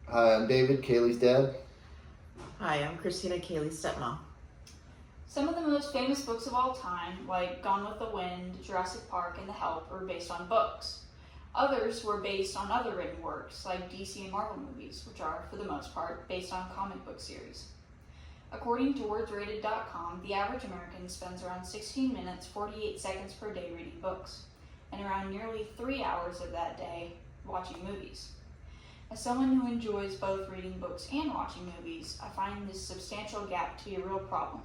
Hi, I'm David, Kaylee's dad. Hi, I'm Christina, Kaylee's stepmom. Some of the most famous books of all time, like Gone with the Wind, Jurassic Park, and The Help, were based on books. Others were based on other written works, like DC and Marvel movies, which are, for the most part, based on comic book series. According to wordsrated.com, the average American spends around 16 minutes, 48 seconds per day reading books, and around nearly 3 hours of that day watching movies. As someone who enjoys both reading books and watching movies, I find this substantial gap to be a real problem,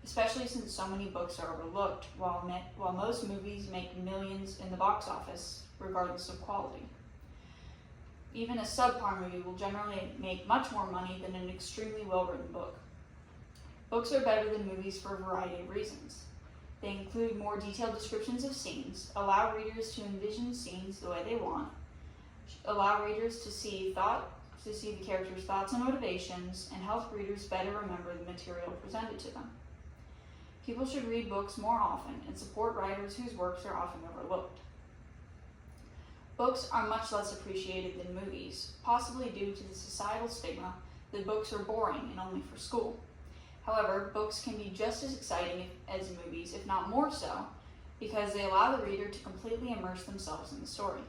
especially since so many books are overlooked, while most movies make millions in the box office, regardless of quality. Even a subpar movie will generally make much more money than an extremely well-written book. Books are better than movies for a variety of reasons. They include more detailed descriptions of scenes, allow readers to envision scenes the way they want, allow readers to see the characters' thoughts and motivations, and help readers better remember the material presented to them. People should read books more often and support writers whose works are often overlooked. Books are much less appreciated than movies, possibly due to the societal stigma that books are boring and only for school. However, books can be just as exciting as movies, if not more so, because they allow the reader to completely immerse themselves in the story.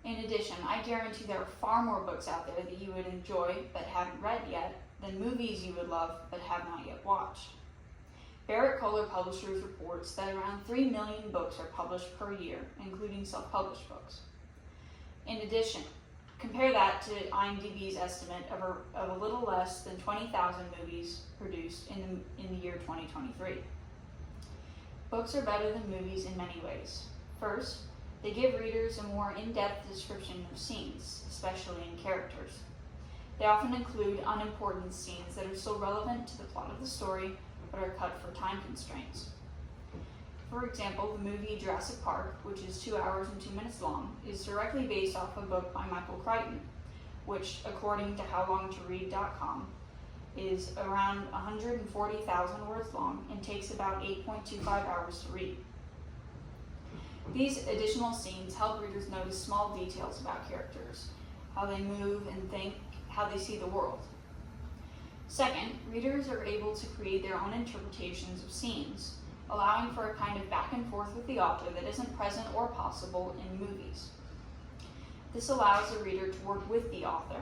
In addition, I guarantee there are far more books out there that you would enjoy but haven't read yet than movies you would love but have not yet watched. Barrett Kohler Publishers reports that around 3 million books are published per year, including self-published books. In addition, compare that to IMDb's estimate of a little less than 20,000 movies produced in the year 2023. Books are better than movies in many ways. First, they give readers a more in-depth description of scenes, especially in characters. They often include unimportant scenes that are still relevant to the plot of the story, but are cut for time constraints. For example, the movie Jurassic Park, which is 2 hours and 2 minutes long, is directly based off a book by Michael Crichton, which, according to HowLongToRead.com, is around 140,000 words long and takes about 8.25 hours to read. These additional scenes help readers notice small details about characters, how they move and think, how they see the world. Second, readers are able to create their own interpretations of scenes, allowing for a kind of back and forth with the author that isn't present or possible in movies. This allows the reader to work with the author,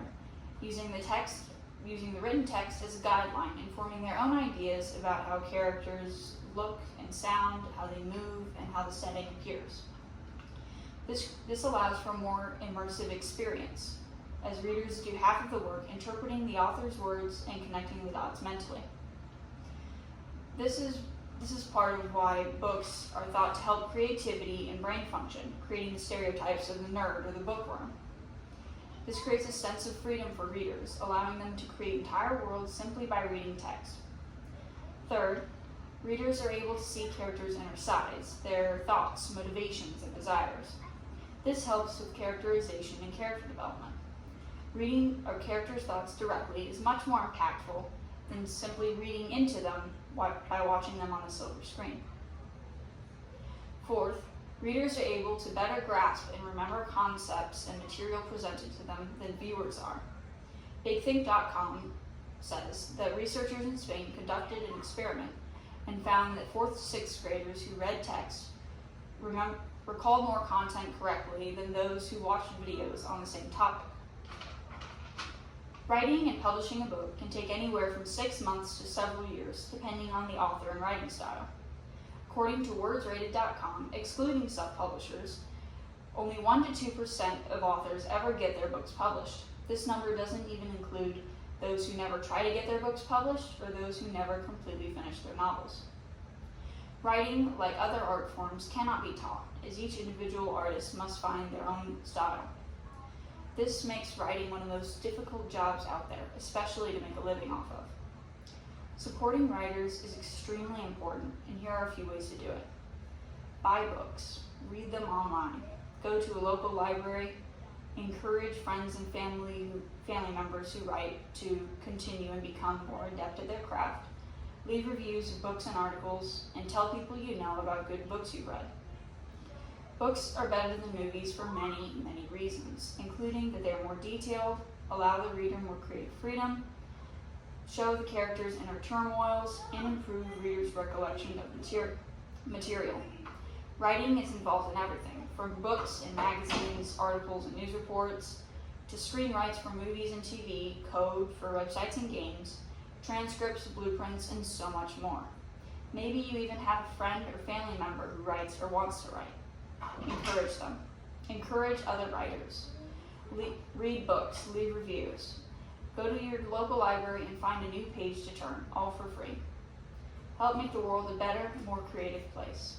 using the written text as a guideline, informing their own ideas about how characters look and sound, how they move, and how the setting appears. This allows for a more immersive experience, as readers do half of the work interpreting the author's words and connecting the dots mentally. This is part of why books are thought to help creativity and brain function, creating the stereotypes of the nerd or the bookworm. This creates a sense of freedom for readers, allowing them to create entire worlds simply by reading text. Third, readers are able to see characters' inner sides, their thoughts, motivations, and desires. This helps with characterization and character development. Reading a character's thoughts directly is much more impactful than simply reading into them by watching them on a silver screen. Fourth, readers are able to better grasp and remember concepts and material presented to them than viewers are. BigThink.com says that researchers in Spain conducted an experiment and found that 4th to 6th graders who read text recalled more content correctly than those who watched videos on the same topic. Writing and publishing a book can take anywhere from 6 months to several years, depending on the author and writing style. According to wordsrated.com, excluding self-publishers, only 1% to 2% of authors ever get their books published. This number doesn't even include those who never try to get their books published or those who never completely finish their novels. Writing, like other art forms, cannot be taught, as each individual artist must find their own style. This makes writing one of the most difficult jobs out there, especially to make a living off of. Supporting writers is extremely important, and here are a few ways to do it. Buy books, read them online, go to a local library, encourage friends and family members who write to continue and become more adept at their craft, leave reviews of books and articles, and tell people you know about good books you've read. Books are better than movies for many, many reasons, including that they are more detailed, allow the reader more creative freedom, show the characters' inner turmoils, and improve readers' recollection of material. Writing is involved in everything, from books and magazines, articles and news reports, to screenwrites for movies and TV, code for websites and games, transcripts, blueprints, and so much more. Maybe you even have a friend or family member who writes or wants to write. Encourage them. Encourage other writers. Read books, leave reviews. Go to your local library and find a new page to turn, all for free. Help make the world a better, more creative place.